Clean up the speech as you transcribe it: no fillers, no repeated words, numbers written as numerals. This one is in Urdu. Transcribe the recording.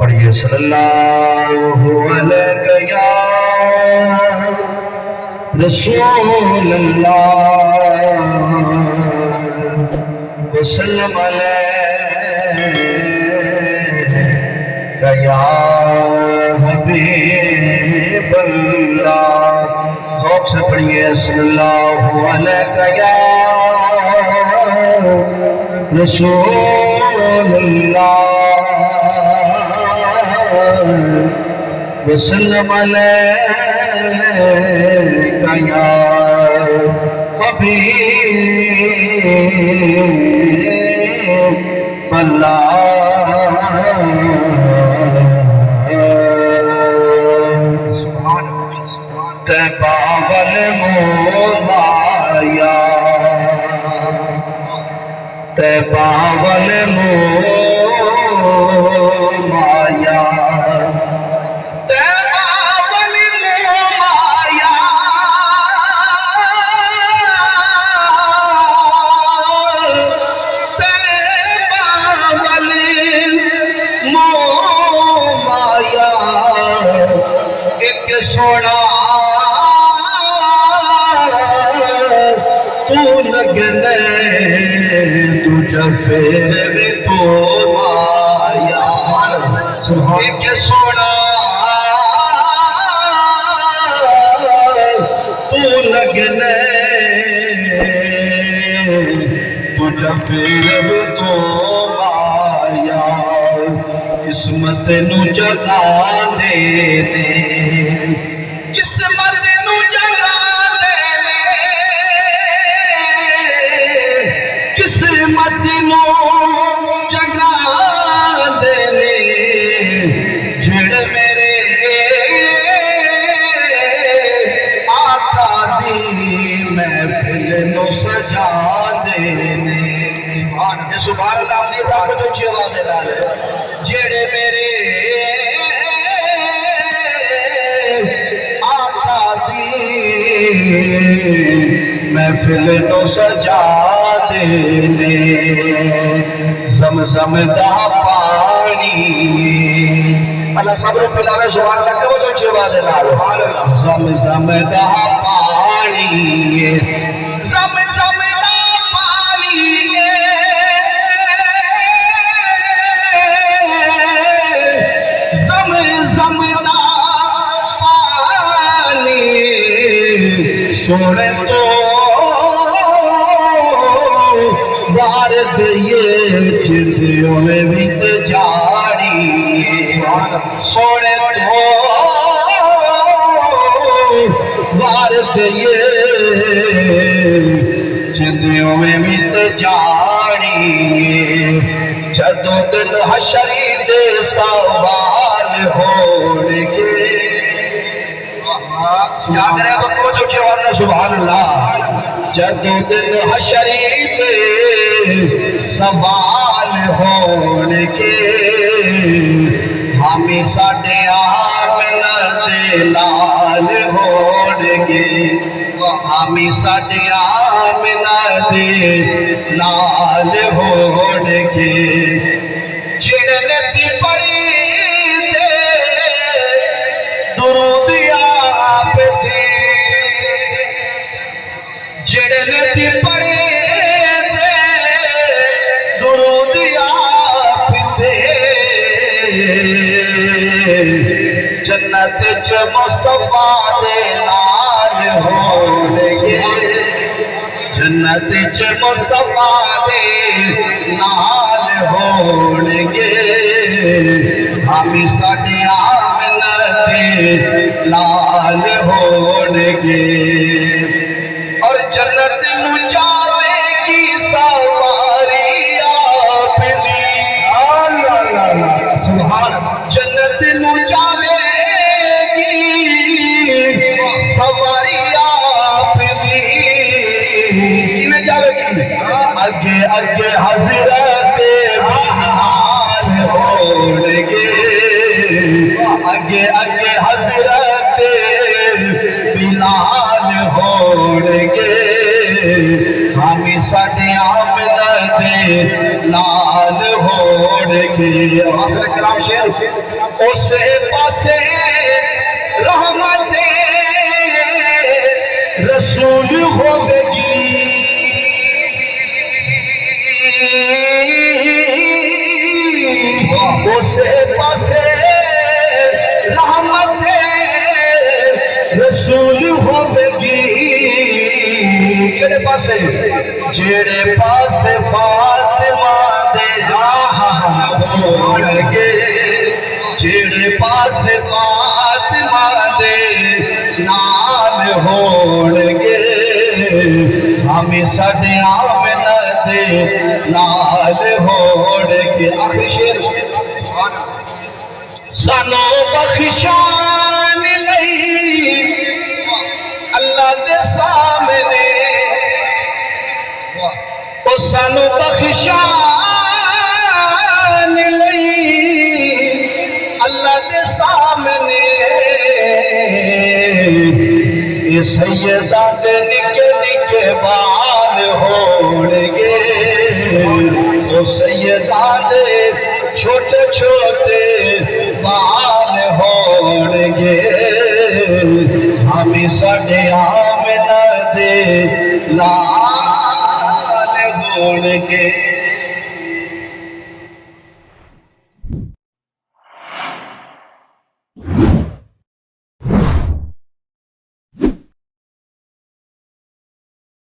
پڑھیے صلی اللہ علیہ یا رسول اللہ وسلم علیہ یا حبیب اللہ. ذوق سے پڑھیے صلی اللہ علیہ یا رسول اللہ وسلم علیکہ یا حبیب اللہ. طیبہ والمومایا طیبہ والمومایا طیبہ والمومایا طیبہ والمومایا ایک سونا تو لگنے تجھے پھر بھی تو آیا ایک سونا تو لگنے تجھے پھر بھی تو آیا. قسمت نو جگانے دے قسمت نو جگانے دے قسمت نو جگانے دے جڑ میرے آقا دی محفل نو سجا دینے. سبحان اللہ سے پاک جو چیوہ دے ڈالے جڑے میرے آقا دی محفل نو سجا دینے. زمزم دا پانی اللہ صبر پلاوے سبحان اللہ کبھو جو چیوہ دے ڈالے زمزم دا پانی زمزم دا پانی زمزم دا پانی سونے تو وارد یہ جدیوں میں بیت جاری سونے تو وارد یہ جدیوں میں بیت جاری. جدوں دن حشری دے سوال ہوڑگے یاد رہے تو کو جو چیوارنا سبحان اللہ. جدوں دن حشری دے سوال ہوڑگے ہمیں ساڑھے آمنہ دے لال ہوڑگے ہمیں ساڑھے آمنہ دے لال ہوڑگے. جڑنے تھی پڑی دے درود آپ تھی جڑنے تھی پڑی دے درود آپ تھی جنت چ مصطفیٰ دے نال ہوڑگے جنت چ مصطفیٰ دے نال ہوڑگے ہمیں ساڑھے آمنہ دے لال ہوڑگے. اور جنت نو جاوے کی سواری آپ دی سبحان جنت نو جاوے کی سواری آپ دی کیویں جاوے گی اگے اگے حضرت بلال ہوڑگے اگے اگے حضرت بلال ہوڑگے ہمیں ساڑھے آمنہ دے لال ہوڑگے. سلام شیر اسے پاسے رحمت رسول ہوے گی اسے پاسے رحمت رسول ہوے گی کیڑے پاسے جیڑے پاسے فاطمہ دے ہون گے جیڑے پاسے فاطمہ دے نام ہون گے ہمیں ساڈے آمنہ دے نال ہون گے آخری شیر سانو بخشان لئی اللہ دے سامنے او سانو بخشان لئی اللہ دے سامنے اے سیدہ دے نکے نکے بال ہون گے او سیدہ دے چھوٹے چھوٹے بال ہون گے ہمیں ساڈے آمنہ دے لال ہون گے